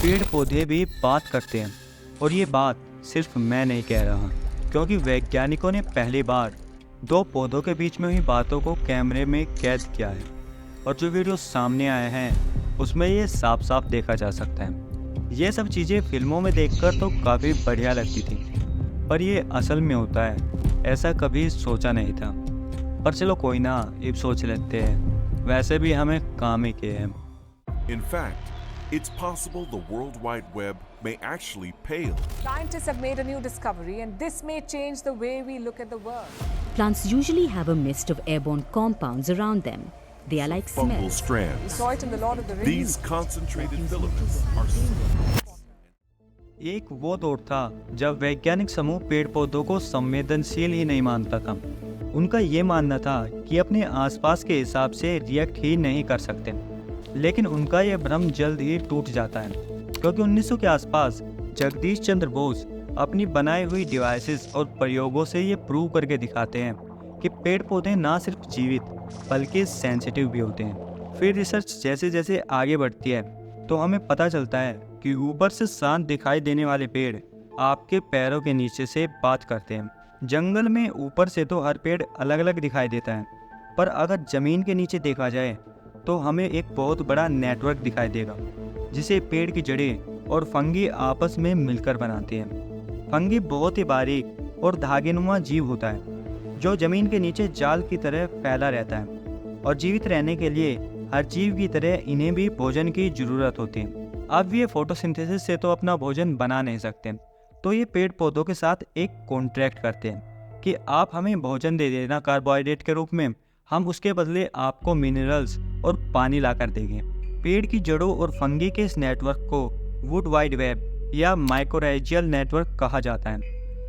पेड़ पौधे भी बात करते हैं और ये बात सिर्फ मैं नहीं कह रहा, क्योंकि वैज्ञानिकों ने पहली बार दो पौधों के बीच में हुई बातों को कैमरे में कैद किया है और जो वीडियो सामने आए हैं उसमें ये साफ साफ देखा जा सकता है। ये सब चीज़ें फिल्मों में देखकर तो काफ़ी बढ़िया लगती थी, पर ये असल में होता है ऐसा कभी सोचा नहीं था। पर चलो कोई ना, अब सोच लेते हैं, वैसे भी हमें काम ही किए हैं। In fact, it's possible the World Wide Web may actually pale. Scientists have made a new discovery, and this may change the way we look at the world. Plants usually have a mist of airborne compounds around them. They are like Fungal smells. We strands. saw it in the Lord of the Rings. These concentrated filaments are एक वो दौर था जब वैज्ञानिक समूह पेड़ पौधों को संवेदनशील ही नहीं मानता था। उनका ये मानना था कि अपने आसपास के हिसाब से रिएक्ट ही नहीं कर सकते। लेकिन उनका यह भ्रम जल्द ही टूट जाता है, क्योंकि 1900 के आसपास जगदीश चंद्र बोस अपनी बनाई हुई डिवाइसेस और प्रयोगों से ये प्रूव करके दिखाते हैं कि पेड़ पौधे ना सिर्फ जीवित बल्कि सेंसिटिव भी होते हैं। फिर रिसर्च जैसे जैसे आगे बढ़ती है तो हमें पता चलता है कि ऊपर से शांत दिखाई देने वाले पेड़ आपके पैरों के नीचे से बात करते हैं। जंगल में ऊपर से तो हर पेड़ अलग अलग दिखाई देता है, पर अगर ज़मीन के नीचे देखा जाए तो हमें एक बहुत बड़ा नेटवर्क दिखाई देगा, जिसे पेड़ की जड़ें और फंगी आपस में मिलकर बनाते हैं। फंगी बहुत ही बारीक और धागेनुमा जीव होता है जो ज़मीन के नीचे जाल की तरह फैला रहता है, और जीवित रहने के लिए हर जीव की तरह इन्हें भी भोजन की ज़रूरत होती है। अब ये फोटोसिंथेसिस से तो अपना भोजन बना नहीं सकते, तो ये पेड़ पौधों के साथ एक कॉन्ट्रैक्ट करते हैं कि आप हमें भोजन दे देना कार्बोहाइड्रेट के रूप में, हम उसके बदले आपको मिनरल्स और पानी ला कर देंगे। पेड़ की जड़ों और फंगी के इस नेटवर्क को वुड वाइड वेब या माइकोराइजियल नेटवर्क कहा जाता है,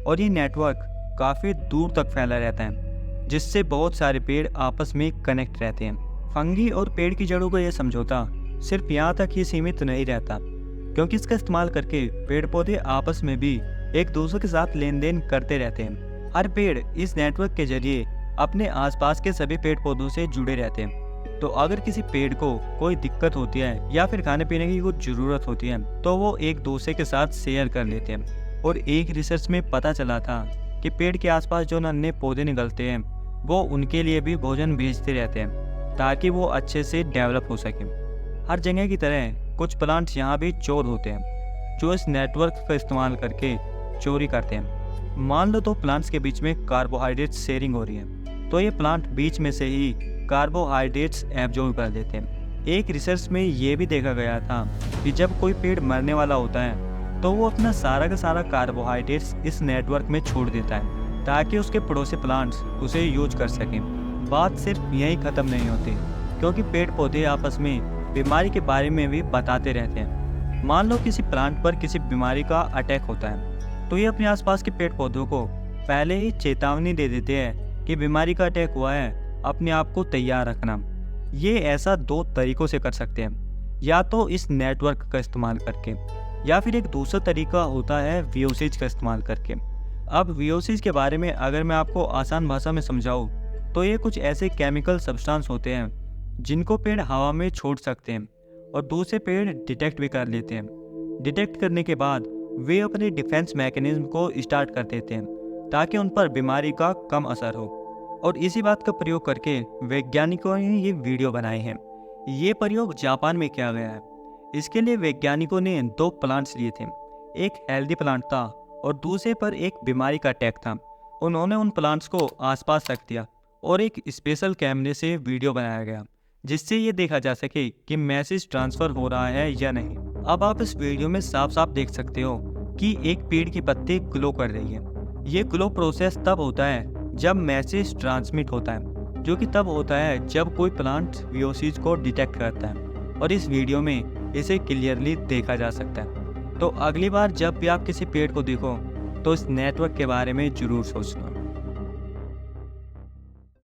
और ये नेटवर्क काफ़ी दूर तक फैला रहता है, जिससे बहुत सारे पेड़ आपस में कनेक्ट रहते हैं। फंगी और पेड़ की जड़ों का यह समझौता सिर्फ यहाँ तक ही सीमित नहीं रहता, क्योंकि इसका इस्तेमाल करके पेड़ पौधे आपस में भी एक दूसरे के साथ लेन देन करते रहते हैं। हर पेड़ इस नेटवर्क के जरिए अपने आसपास के सभी पेड़ पौधों से जुड़े रहते हैं। तो अगर किसी पेड़ को कोई दिक्कत होती है या फिर खाने पीने की कुछ ज़रूरत होती है तो वो एक दूसरे के साथ शेयर कर लेते हैं। और एक रिसर्च में पता चला था कि पेड़ के आसपास जो नन्हे पौधे निकलते हैं वो उनके लिए भी भोजन भेजते रहते हैं ताकि वो अच्छे से डेवलप हो सकें। हर जगह की तरह कुछ प्लांट्स यहाँ भी चोर होते हैं जो इस नेटवर्क का इस्तेमाल करके चोरी करते हैं। मान लो तो प्लांट्स के बीच में कार्बोहाइड्रेट शेयरिंग हो रही है, तो ये प्लांट बीच में से ही कार्बोहाइड्रेट्स एब्जॉर्ब कर लेते हैं। एक रिसर्च में ये भी देखा गया था कि जब कोई पेड़ मरने वाला होता है तो वो अपना सारा का सारा कार्बोहाइड्रेट्स इस नेटवर्क में छोड़ देता है ताकि उसके पड़ोसी प्लांट्स उसे यूज कर सकें। बात सिर्फ यहीं ख़त्म नहीं होती, क्योंकि पेड़ पौधे आपस में बीमारी के बारे में भी बताते रहते हैं। मान लो किसी प्लांट पर किसी बीमारी का अटैक होता है तो ये अपने आसपास के पेड़ पौधों को पहले ही चेतावनी दे देते हैं कि बीमारी का अटैक हुआ है, अपने आप को तैयार रखना। ये ऐसा दो तरीक़ों से कर सकते हैं, या तो इस नेटवर्क का इस्तेमाल करके, या फिर एक दूसरा तरीका होता है वीओसीज का इस्तेमाल करके। अब वीओसीज के बारे में अगर मैं आपको आसान भाषा में समझाऊँ तो ये कुछ ऐसे केमिकल सब्सटेंस होते हैं जिनको पेड़ हवा में छोड़ सकते हैं और दूसरे पेड़ डिटेक्ट भी कर लेते हैं। डिटेक्ट करने के बाद वे अपने डिफेंस मैकेनिज्म को स्टार्ट कर देते हैं ताकि उन पर बीमारी का कम असर हो। और इसी बात का प्रयोग करके वैज्ञानिकों ने ये वीडियो बनाए हैं। ये प्रयोग जापान में किया गया है। इसके लिए वैज्ञानिकों ने दो प्लांट्स लिए थे, एक हेल्दी प्लांट था और दूसरे पर एक बीमारी का अटैक था। उन्होंने उन प्लांट्स को आसपास रख दिया और एक स्पेशल कैमरे से वीडियो बनाया गया जिससे ये देखा जा सके कि मैसेज ट्रांसफ़र हो रहा है या नहीं। अब आप इस वीडियो में साफ साफ देख सकते हो कि एक पेड़ की पत्ती ग्लो कर रही है। ये ग्लो प्रोसेस तब होता है जब मैसेज ट्रांसमिट होता है, जो कि तब होता है जब कोई प्लांट वीओसीज को डिटेक्ट करता है, और इस वीडियो में इसे क्लियरली देखा जा सकता है। तो अगली बार जब भी आप किसी पेड़ को देखो तो इस नेटवर्क के बारे में ज़रूर सोचना।